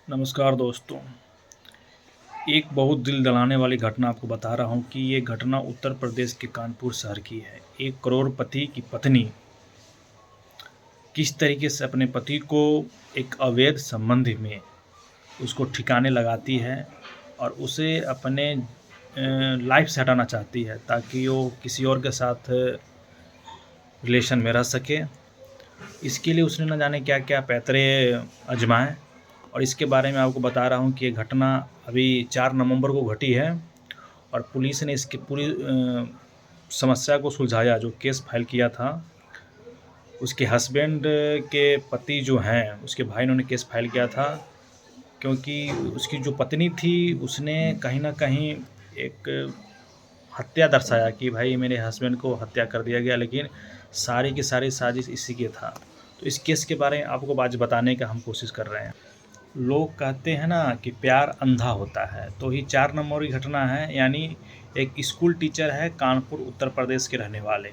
नमस्कार दोस्तों। एक बहुत दिल दहलाने वाली घटना आपको बता रहा हूँ कि ये घटना उत्तर प्रदेश के कानपुर शहर की है। एक करोड़पति की पत्नी किस तरीके से अपने पति को एक अवैध संबंध में उसको ठिकाने लगाती है और उसे अपने लाइफ से हटाना चाहती है ताकि वो किसी और के साथ रिलेशन में रह सके। इसके लिए उसने न जाने क्या क्या पैतरे आजमाए और इसके बारे में आपको बता रहा हूँ कि ये घटना अभी 4 नवंबर को घटी है और पुलिस ने इसकी पूरी समस्या को सुलझाया। जो केस फाइल किया था, उसके हस्बैंड के पति जो हैं, उसके भाई ने केस फाइल किया था क्योंकि उसकी जो पत्नी थी उसने कहीं न कहीं एक हत्या दर्शाया कि भाई मेरे हस्बैंड को हत्या कर दिया गया, लेकिन सारी की सारी साजिश इसी की था। तो इस केस के बारे में आपको आज बताने का हम कोशिश कर रहे हैं। लोग कहते हैं ना कि प्यार अंधा होता है, तो ही 4 नंबर की घटना है। यानी एक स्कूल टीचर है, कानपुर उत्तर प्रदेश के रहने वाले,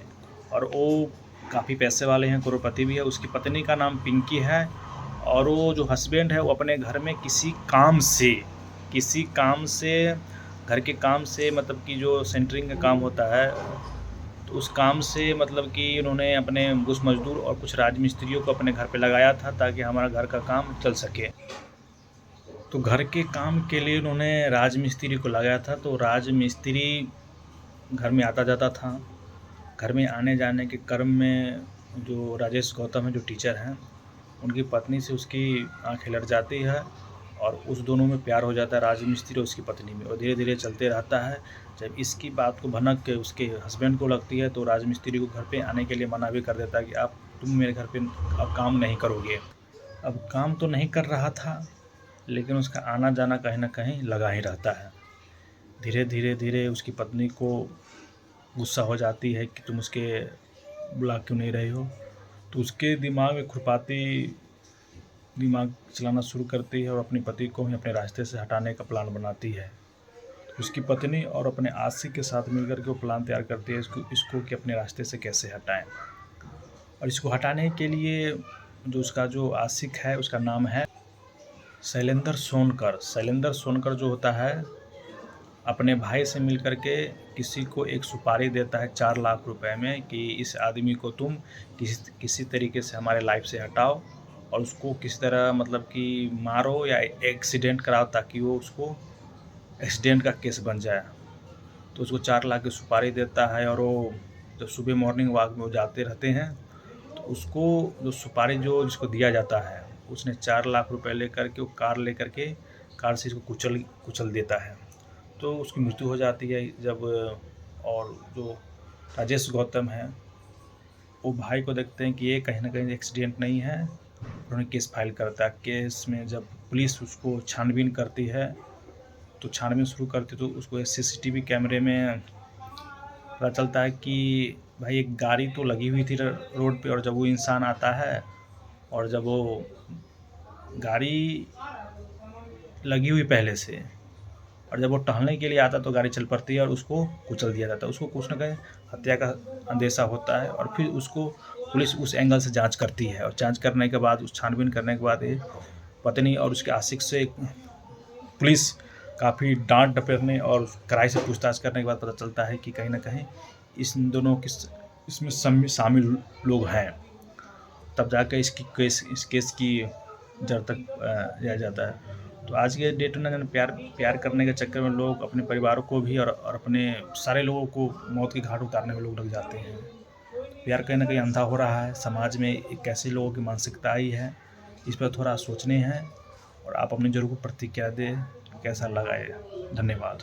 और वो काफ़ी पैसे वाले हैं, करोड़पति भी है। उसकी पत्नी का नाम पिंकी है और वो जो हस्बैंड है वो अपने घर में किसी काम से घर के काम से, मतलब कि जो सेंटरिंग का काम होता है, तो उस काम से मतलब कि उन्होंने अपने कुछ मज़दूर और कुछ राजमिस्त्रियों को अपने घर पे लगाया था ताकि हमारा घर का काम चल सके। तो घर के काम के लिए उन्होंने राजमिस्त्री को लगाया था। तो राजमिस्त्री घर में आता जाता था। घर में आने जाने के क्रम में जो राजेश गौतम है, जो टीचर हैं, उनकी पत्नी से उसकी आँखें लड़ जाती है और उस दोनों में प्यार हो जाता है, राजमिस्त्री और उसकी पत्नी में, और धीरे धीरे चलते रहता है। जब इसकी बात को भनक उसके हस्बैंड को लगती है तो राजमिस्त्री को घर पे आने के लिए मना भी कर देता है कि तुम मेरे घर पे अब काम नहीं करोगे। अब काम तो नहीं कर रहा था, लेकिन उसका आना जाना कहीं न कहीं लगा ही रहता है। धीरे उसकी पत्नी को गुस्सा हो जाती है कि तुम उसके बुला क्यों नहीं रहे हो। तो उसके दिमाग में खुरपाती दिमाग चलाना शुरू करती है और अपने पति को ही अपने रास्ते से हटाने का प्लान बनाती है। उसकी पत्नी और अपने आशिक के साथ मिलकर के वो प्लान तैयार करती है इसको कि अपने रास्ते से कैसे हटाएं। और इसको हटाने के लिए जो उसका जो आशिक है, उसका नाम है शैलेंद्र सोनकर जो होता है, अपने भाई से मिलकर के किसी को एक सुपारी देता है 4 लाख रुपए में कि इस आदमी को तुम किसी तरीके से हमारे लाइफ से हटाओ और उसको किसी तरह मतलब कि मारो या एक्सीडेंट कराओ ताकि वो उसको एक्सीडेंट का केस बन जाए। तो उसको 4 लाख की सुपारी देता है और वो जब सुबह मॉर्निंग वॉक में वो जाते रहते हैं तो उसको जो सुपारी जिसको दिया जाता है, उसने 4 लाख रुपए लेकर के वो कार से इसको कुचल देता है। तो उसकी मृत्यु हो जाती है जब। और जो राजेश गौतम है, वो भाई को देखते हैं कि ये कहीं ना कहीं एक्सीडेंट नहीं है, उन्होंने केस फाइल करता है। केस में जब पुलिस उसको छानबीन करती है तो छानबीन शुरू करती तो उसको सीसीटीवी कैमरे में पता चलता है कि भाई एक गाड़ी तो लगी हुई थी रोड पे, और जब वो इंसान आता है और जब वो गाड़ी लगी हुई पहले से, और जब वो टहलने के लिए आता तो गाड़ी चल पड़ती है और उसको कुचल दिया जाता है। उसको कुछ न कहीं हत्या का अंदेशा होता है और फिर उसको पुलिस उस एंगल से जांच करती है, और जांच करने के बाद, उस छानबीन करने के बाद ये पत्नी और उसके आशिक से पुलिस काफ़ी डांट डपटने और कड़ाई से पूछताछ करने के बाद पता चलता है कि कहीं ना कहीं दोनों की इसमें शामिल लोग हैं। तब जाकर इस केस की जड़ तक जाया जाता है। तो आज के डेट में प्यार करने के चक्कर में लोग अपने परिवार को भी और अपने सारे लोगों को मौत के घाट उतारने में लोग लग जाते हैं। प्यार कहीं ना कहीं अंधा हो रहा है। समाज में कैसे लोगों की मानसिकता आई है, इस पर थोड़ा सोचने हैं और आप अपनी ज़रूर प्रतिक्रिया दें। कैसा लगा ये? धन्यवाद।